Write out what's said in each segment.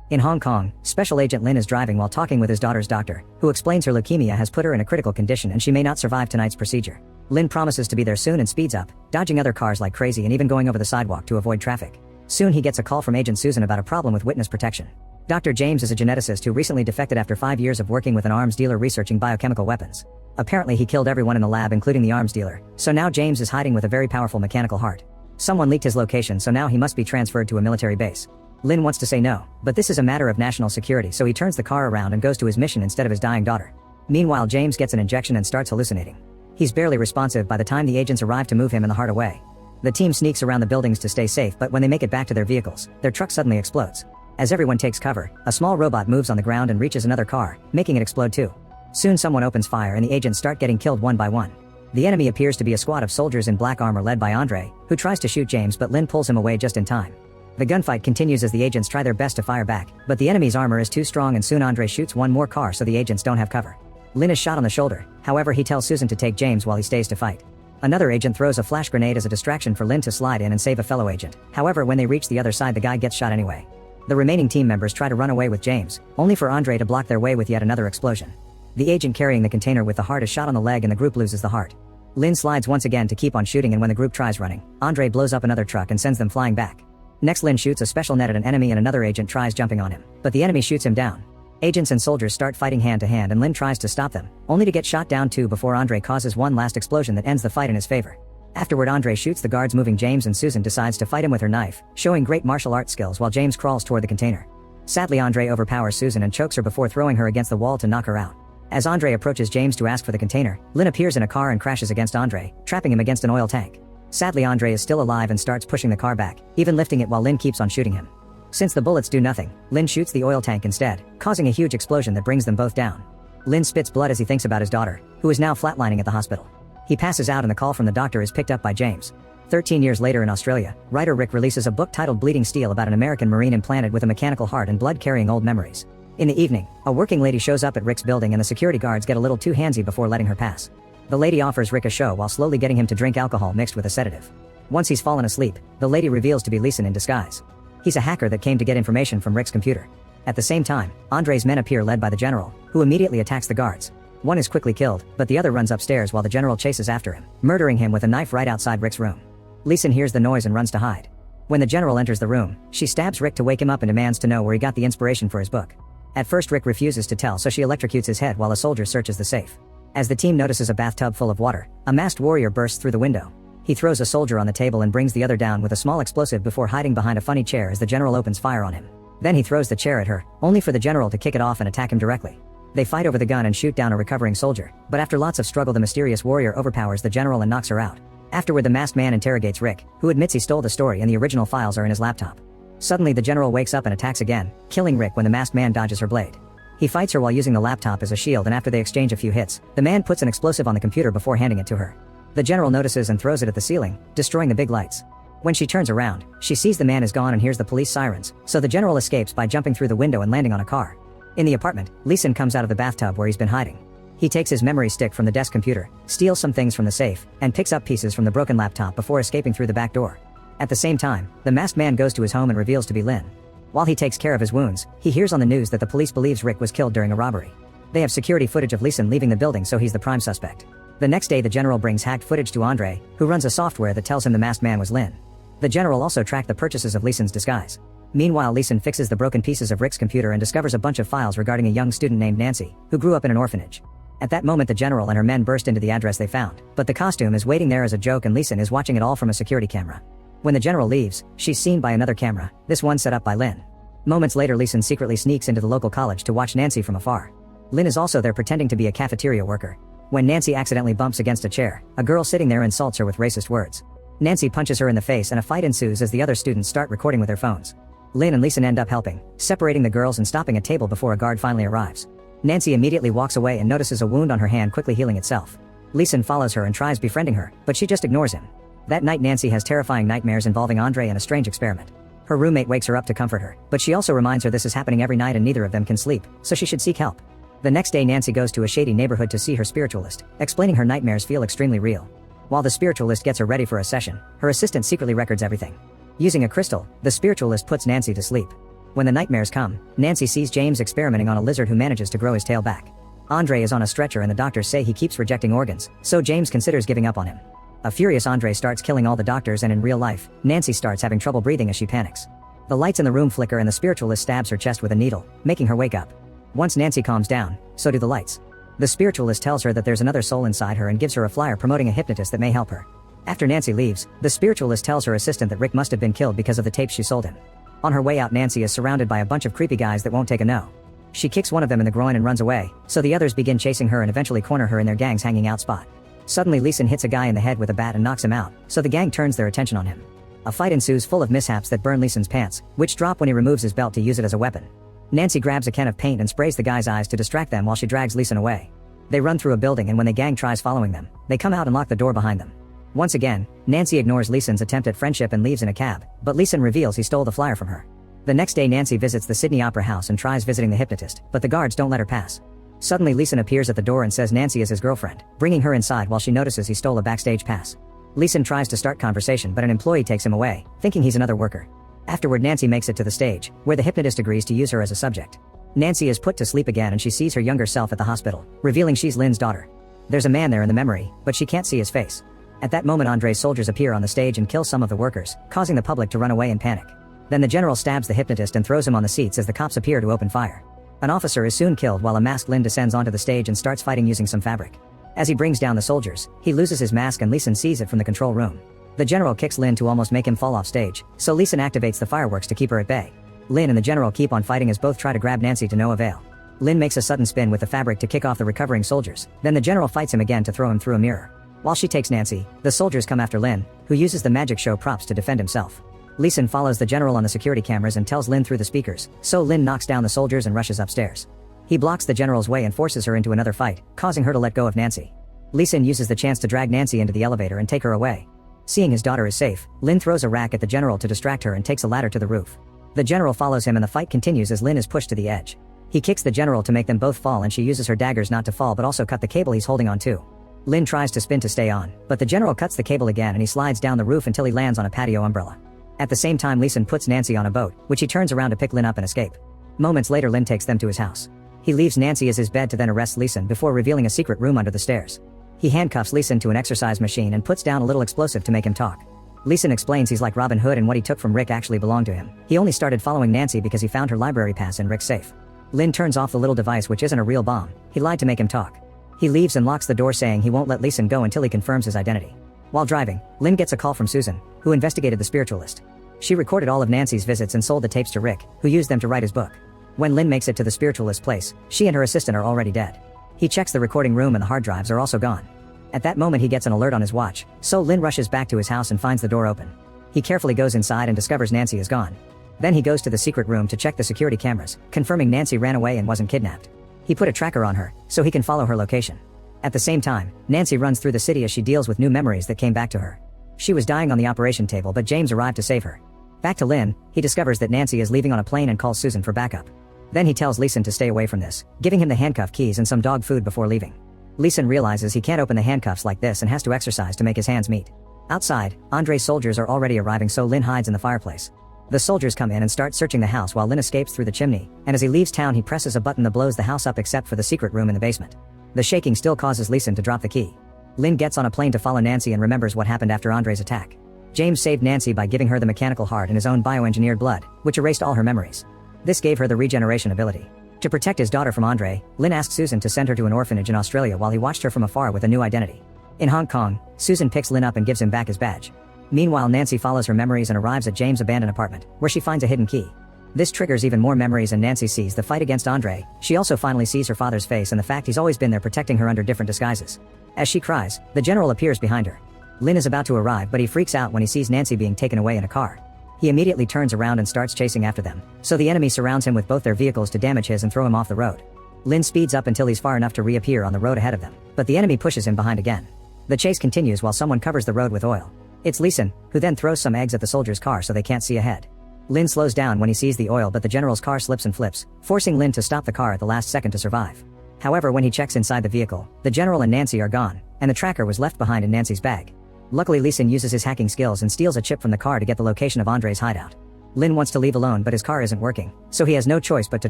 In Hong Kong, Special Agent Lin is driving while talking with his daughter's doctor, who explains her leukemia has put her in a critical condition and she may not survive tonight's procedure. Lin promises to be there soon and speeds up, dodging other cars like crazy and even going over the sidewalk to avoid traffic. Soon he gets a call from Agent Susan about a problem with witness protection. Dr. James is a geneticist who recently defected after 5 years of working with an arms dealer researching biochemical weapons. Apparently he killed everyone in the lab including the arms dealer, so now James is hiding with a very powerful mechanical heart. Someone leaked his location, so now he must be transferred to a military base. Lin wants to say no, but this is a matter of national security, so he turns the car around and goes to his mission instead of his dying daughter. Meanwhile, James gets an injection and starts hallucinating. He's barely responsive by the time the agents arrive to move him and the heart away. The team sneaks around the buildings to stay safe, but when they make it back to their vehicles, their truck suddenly explodes. As everyone takes cover, a small robot moves on the ground and reaches another car, making it explode too. Soon someone opens fire and the agents start getting killed one by one. The enemy appears to be a squad of soldiers in black armor led by Andre, who tries to shoot James but Lin pulls him away just in time. The gunfight continues as the agents try their best to fire back, but the enemy's armor is too strong and soon Andre shoots one more car so the agents don't have cover. Lin is shot on the shoulder, however he tells Susan to take James while he stays to fight. Another agent throws a flash grenade as a distraction for Lin to slide in and save a fellow agent, however when they reach the other side the guy gets shot anyway. The remaining team members try to run away with James, only for Andre to block their way with yet another explosion. The agent carrying the container with the heart is shot on the leg and the group loses the heart. Lin slides once again to keep on shooting and when the group tries running, Andre blows up another truck and sends them flying back. Next Lin shoots a special net at an enemy and another agent tries jumping on him, but the enemy shoots him down. Agents and soldiers start fighting hand to hand and Lin tries to stop them, only to get shot down too before Andre causes one last explosion that ends the fight in his favor. Afterward Andre shoots the guards moving James and Susan decides to fight him with her knife, showing great martial arts skills while James crawls toward the container. Sadly Andre overpowers Susan and chokes her before throwing her against the wall to knock her out. As Andre approaches James to ask for the container, Lin appears in a car and crashes against Andre, trapping him against an oil tank. Sadly Andre is still alive and starts pushing the car back, even lifting it while Lin keeps on shooting him. Since the bullets do nothing, Lin shoots the oil tank instead, causing a huge explosion that brings them both down. Lin spits blood as he thinks about his daughter, who is now flatlining at the hospital. He passes out and the call from the doctor is picked up by James. 13 years later in Australia, writer Rick releases a book titled Bleeding Steel about an American Marine implanted with a mechanical heart and blood carrying old memories. In the evening, a working lady shows up at Rick's building and the security guards get a little too handsy before letting her pass. The lady offers Rick a show while slowly getting him to drink alcohol mixed with a sedative. Once he's fallen asleep, the lady reveals to be Leeson in disguise. He's a hacker that came to get information from Rick's computer. At the same time, Andre's men appear led by the general, who immediately attacks the guards. One is quickly killed, but the other runs upstairs while the general chases after him, murdering him with a knife right outside Rick's room. Leeson hears the noise and runs to hide. When the general enters the room, she stabs Rick to wake him up and demands to know where he got the inspiration for his book. At first Rick refuses to tell, so she electrocutes his head while a soldier searches the safe. As the team notices a bathtub full of water, a masked warrior bursts through the window. He throws a soldier on the table and brings the other down with a small explosive before hiding behind a funny chair as the general opens fire on him. Then he throws the chair at her, only for the general to kick it off and attack him directly. They fight over the gun and shoot down a recovering soldier, but after lots of struggle the mysterious warrior overpowers the general and knocks her out. Afterward the masked man interrogates Rick, who admits he stole the story and the original files are in his laptop. Suddenly the general wakes up and attacks again, killing Rick when the masked man dodges her blade. He fights her while using the laptop as a shield and after they exchange a few hits, the man puts an explosive on the computer before handing it to her. The general notices and throws it at the ceiling, destroying the big lights. When she turns around, she sees the man is gone and hears the police sirens, so the general escapes by jumping through the window and landing on a car. In the apartment, Leeson comes out of the bathtub where he's been hiding. He takes his memory stick from the desk computer, steals some things from the safe, and picks up pieces from the broken laptop before escaping through the back door. At the same time, the masked man goes to his home and reveals to be Lin. While he takes care of his wounds, he hears on the news that the police believes Rick was killed during a robbery. They have security footage of Leeson leaving the building, so he's the prime suspect. The next day the general brings hacked footage to Andre, who runs a software that tells him the masked man was Lin. The general also tracked the purchases of Leeson's disguise. Meanwhile Leeson fixes the broken pieces of Rick's computer and discovers a bunch of files regarding a young student named Nancy, who grew up in an orphanage. At that moment the general and her men burst into the address they found, but the costume is waiting there as a joke and Leeson is watching it all from a security camera. When the general leaves, she's seen by another camera, this one set up by Lin. Moments later Leeson secretly sneaks into the local college to watch Nancy from afar. Lin is also there pretending to be a cafeteria worker. When Nancy accidentally bumps against a chair, a girl sitting there insults her with racist words. Nancy punches her in the face and a fight ensues as the other students start recording with their phones. Lin and Leeson end up helping, separating the girls and stopping a table before a guard finally arrives. Nancy immediately walks away and notices a wound on her hand quickly healing itself. Leeson follows her and tries befriending her, but she just ignores him. That night Nancy has terrifying nightmares involving Andre and a strange experiment. Her roommate wakes her up to comfort her, but she also reminds her this is happening every night and neither of them can sleep, so she should seek help. The next day Nancy goes to a shady neighborhood to see her spiritualist, explaining her nightmares feel extremely real. While the spiritualist gets her ready for a session, her assistant secretly records everything. Using a crystal, the spiritualist puts Nancy to sleep. When the nightmares come, Nancy sees James experimenting on a lizard who manages to grow his tail back. Andre is on a stretcher and the doctors say he keeps rejecting organs, so James considers giving up on him. A furious Andre starts killing all the doctors, and in real life, Nancy starts having trouble breathing as she panics. The lights in the room flicker and the spiritualist stabs her chest with a needle, making her wake up. Once Nancy calms down, so do the lights. The spiritualist tells her that there's another soul inside her and gives her a flyer promoting a hypnotist that may help her. After Nancy leaves, the spiritualist tells her assistant that Rick must have been killed because of the tapes she sold him. On her way out, Nancy is surrounded by a bunch of creepy guys that won't take a no. She kicks one of them in the groin and runs away, so the others begin chasing her and eventually corner her in their gang's hanging out spot. Suddenly Leeson hits a guy in the head with a bat and knocks him out, so the gang turns their attention on him. A fight ensues full of mishaps that burn Leeson's pants, which drop when he removes his belt to use it as a weapon. Nancy grabs a can of paint and sprays the guy's eyes to distract them while she drags Leeson away. They run through a building, and when the gang tries following them, they come out and lock the door behind them. Once again, Nancy ignores Leeson's attempt at friendship and leaves in a cab, but Leeson reveals he stole the flyer from her. The next day Nancy visits the Sydney Opera House and tries visiting the hypnotist, but the guards don't let her pass. Suddenly Leeson appears at the door and says Nancy is his girlfriend, bringing her inside while she notices he stole a backstage pass. Leeson tries to start conversation, but an employee takes him away, thinking he's another worker. Afterward, Nancy makes it to the stage, where the hypnotist agrees to use her as a subject. Nancy is put to sleep again and she sees her younger self at the hospital, revealing she's Lin's daughter. There's a man there in the memory, but she can't see his face. At that moment, Andre's soldiers appear on the stage and kill some of the workers, causing the public to run away in panic. Then the general stabs the hypnotist and throws him on the seats as the cops appear to open fire. An officer is soon killed while a masked Lin descends onto the stage and starts fighting using some fabric. As he brings down the soldiers, he loses his mask and Leeson sees it from the control room. The general kicks Lin to almost make him fall off stage, so Leeson activates the fireworks to keep her at bay. Lin and the general keep on fighting as both try to grab Nancy to no avail. Lin makes a sudden spin with the fabric to kick off the recovering soldiers, then the general fights him again to throw him through a mirror. While she takes Nancy, the soldiers come after Lin, who uses the magic show props to defend himself. Leeson follows the general on the security cameras and tells Lin through the speakers, so Lin knocks down the soldiers and rushes upstairs. He blocks the general's way and forces her into another fight, causing her to let go of Nancy. Leeson uses the chance to drag Nancy into the elevator and take her away. Seeing his daughter is safe, Lin throws a rack at the general to distract her and takes a ladder to the roof. The general follows him and the fight continues as Lin is pushed to the edge. He kicks the general to make them both fall, and she uses her daggers not to fall but also cut the cable he's holding on to. Lin tries to spin to stay on, but the general cuts the cable again and he slides down the roof until he lands on a patio umbrella. At the same time, Leeson puts Nancy on a boat, which he turns around to pick Lin up and escape. Moments later, Lin takes them to his house. He leaves Nancy as his bed to then arrest Leeson before revealing a secret room under the stairs. He handcuffs Leeson to an exercise machine and puts down a little explosive to make him talk. Leeson explains he's like Robin Hood and what he took from Rick actually belonged to him. He only started following Nancy because he found her library pass in Rick's safe. Lin turns off the little device, which isn't a real bomb. He lied to make him talk. He leaves and locks the door, saying he won't let Leeson go until he confirms his identity. While driving, Lin gets a call from Susan, who investigated the spiritualist. She recorded all of Nancy's visits and sold the tapes to Rick, who used them to write his book. When Lin makes it to the spiritualist's place, she and her assistant are already dead. He checks the recording room and the hard drives are also gone. At that moment he gets an alert on his watch, so Lin rushes back to his house and finds the door open. He carefully goes inside and discovers Nancy is gone. Then he goes to the secret room to check the security cameras, confirming Nancy ran away and wasn't kidnapped. He put a tracker on her, so he can follow her location. At the same time, Nancy runs through the city as she deals with new memories that came back to her. She was dying on the operation table, but James arrived to save her. Back to Lin, he discovers that Nancy is leaving on a plane and calls Susan for backup. Then he tells Leeson to stay away from this, giving him the handcuff keys and some dog food before leaving. Leeson realizes he can't open the handcuffs like this and has to exercise to make his hands meet. Outside, Andre's soldiers are already arriving, so Lin hides in the fireplace. The soldiers come in and start searching the house while Lin escapes through the chimney, and as he leaves town he presses a button that blows the house up except for the secret room in the basement. The shaking still causes Leeson to drop the key. Lin gets on a plane to follow Nancy and remembers what happened after Andre's attack. James saved Nancy by giving her the mechanical heart and his own bioengineered blood, which erased all her memories. This gave her the regeneration ability. To protect his daughter from Andre, Lin asked Susan to send her to an orphanage in Australia while he watched her from afar with a new identity. In Hong Kong, Susan picks Lin up and gives him back his badge. Meanwhile, Nancy follows her memories and arrives at James' abandoned apartment, where she finds a hidden key. This triggers even more memories and Nancy sees the fight against Andre. She also finally sees her father's face and the fact he's always been there protecting her under different disguises. As she cries, the general appears behind her. Lin is about to arrive, but he freaks out when he sees Nancy being taken away in a car. He immediately turns around and starts chasing after them, so the enemy surrounds him with both their vehicles to damage his and throw him off the road. Lin speeds up until he's far enough to reappear on the road ahead of them, but the enemy pushes him behind again. The chase continues while someone covers the road with oil. It's Leeson, who then throws some eggs at the soldier's car so they can't see ahead. Lin slows down when he sees the oil, but the general's car slips and flips, forcing Lin to stop the car at the last second to survive. However, when he checks inside the vehicle, the general and Nancy are gone, and the tracker was left behind in Nancy's bag. Luckily, Leeson uses his hacking skills and steals a chip from the car to get the location of Andre's hideout. Lin wants to leave alone but his car isn't working, so he has no choice but to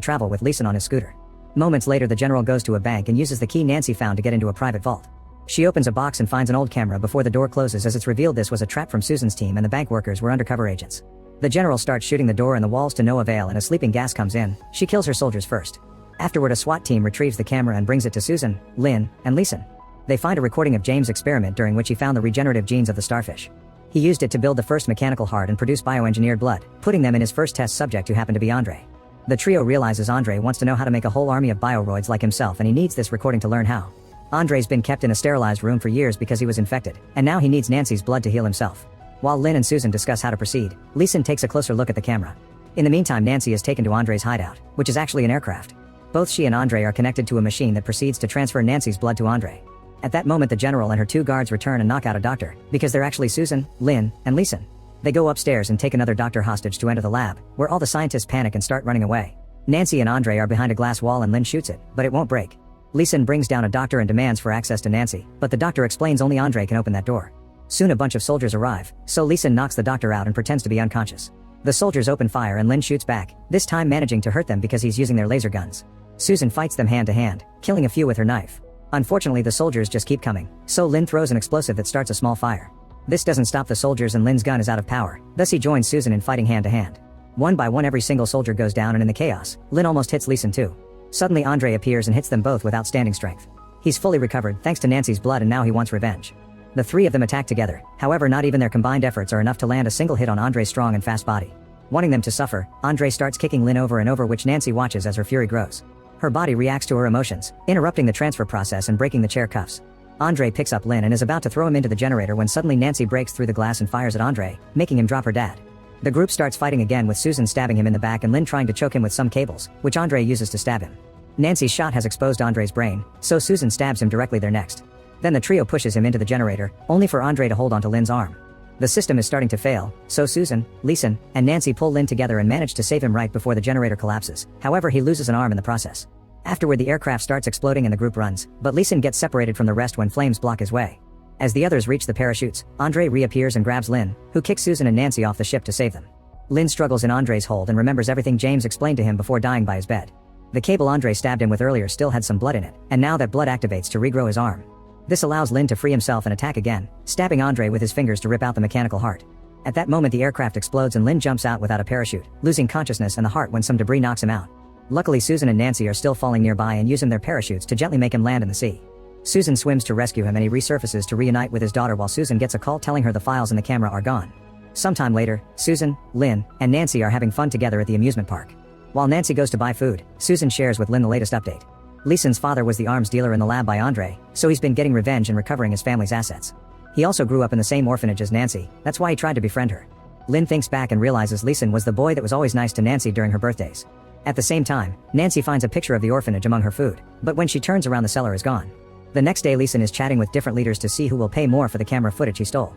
travel with Leeson on his scooter. Moments later the general goes to a bank and uses the key Nancy found to get into a private vault. She opens a box and finds an old camera before the door closes as it's revealed this was a trap from Susan's team and the bank workers were undercover agents. The general starts shooting the door and the walls to no avail and a sleeping gas comes in. She kills her soldiers first. Afterward a SWAT team retrieves the camera and brings it to Susan, Lin, and Leeson. They find a recording of James' experiment during which he found the regenerative genes of the starfish. He used it to build the first mechanical heart and produce bioengineered blood, putting them in his first test subject who happened to be Andre. The trio realizes Andre wants to know how to make a whole army of bioroids like himself and he needs this recording to learn how. Andre's been kept in a sterilized room for years because he was infected, and now he needs Nancy's blood to heal himself. While Lin and Susan discuss how to proceed, Leeson takes a closer look at the camera. In the meantime Nancy is taken to Andre's hideout, which is actually an aircraft. Both she and Andre are connected to a machine that proceeds to transfer Nancy's blood to Andre. At that moment the general and her two guards return and knock out a doctor, because they're actually Susan, Lin, and Leeson. They go upstairs and take another doctor hostage to enter the lab, where all the scientists panic and start running away. Nancy and Andre are behind a glass wall and Lin shoots it, but it won't break. Leeson brings down a doctor and demands for access to Nancy, but the doctor explains only Andre can open that door. Soon a bunch of soldiers arrive, so Leeson knocks the doctor out and pretends to be unconscious. The soldiers open fire and Lin shoots back, this time managing to hurt them because he's using their laser guns. Susan fights them hand to hand, killing a few with her knife. Unfortunately the soldiers just keep coming, so Lin throws an explosive that starts a small fire. This doesn't stop the soldiers and Lin's gun is out of power, thus he joins Susan in fighting hand to hand. One by one every single soldier goes down and in the chaos, Lin almost hits Leeson too. Suddenly Andre appears and hits them both with outstanding strength. He's fully recovered thanks to Nancy's blood and now he wants revenge. The three of them attack together, however not even their combined efforts are enough to land a single hit on Andre's strong and fast body. Wanting them to suffer, Andre starts kicking Lin over and over which Nancy watches as her fury grows. Her body reacts to her emotions, interrupting the transfer process and breaking the chair cuffs. Andre picks up Lin and is about to throw him into the generator when suddenly Nancy breaks through the glass and fires at Andre, making him drop her dad. The group starts fighting again with Susan stabbing him in the back and Lin trying to choke him with some cables, which Andre uses to stab him. Nancy's shot has exposed Andre's brain, so Susan stabs him directly there next. Then the trio pushes him into the generator, only for Andre to hold onto Lin's arm. The system is starting to fail, so Susan, Leeson, and Nancy pull Lin together and manage to save him right before the generator collapses, however he loses an arm in the process. Afterward the aircraft starts exploding and the group runs, but Leeson gets separated from the rest when flames block his way. As the others reach the parachutes, Andre reappears and grabs Lin, who kicks Susan and Nancy off the ship to save them. Lin struggles in Andre's hold and remembers everything James explained to him before dying by his bed. The cable Andre stabbed him with earlier still had some blood in it, and now that blood activates to regrow his arm. This allows Lin to free himself and attack again, stabbing Andre with his fingers to rip out the mechanical heart. At that moment the aircraft explodes and Lin jumps out without a parachute, losing consciousness and the heart when some debris knocks him out. Luckily Susan and Nancy are still falling nearby and use their parachutes to gently make him land in the sea. Susan swims to rescue him and he resurfaces to reunite with his daughter while Susan gets a call telling her the files in the camera are gone. Sometime later, Susan, Lin, and Nancy are having fun together at the amusement park. While Nancy goes to buy food, Susan shares with Lin the latest update. Leeson's father was the arms dealer in the lab by Andre, so he's been getting revenge and recovering his family's assets. He also grew up in the same orphanage as Nancy, that's why he tried to befriend her. Lin thinks back and realizes Leeson was the boy that was always nice to Nancy during her birthdays. At the same time, Nancy finds a picture of the orphanage among her food, but when she turns around the cellar is gone. The next day Leeson is chatting with different leaders to see who will pay more for the camera footage he stole.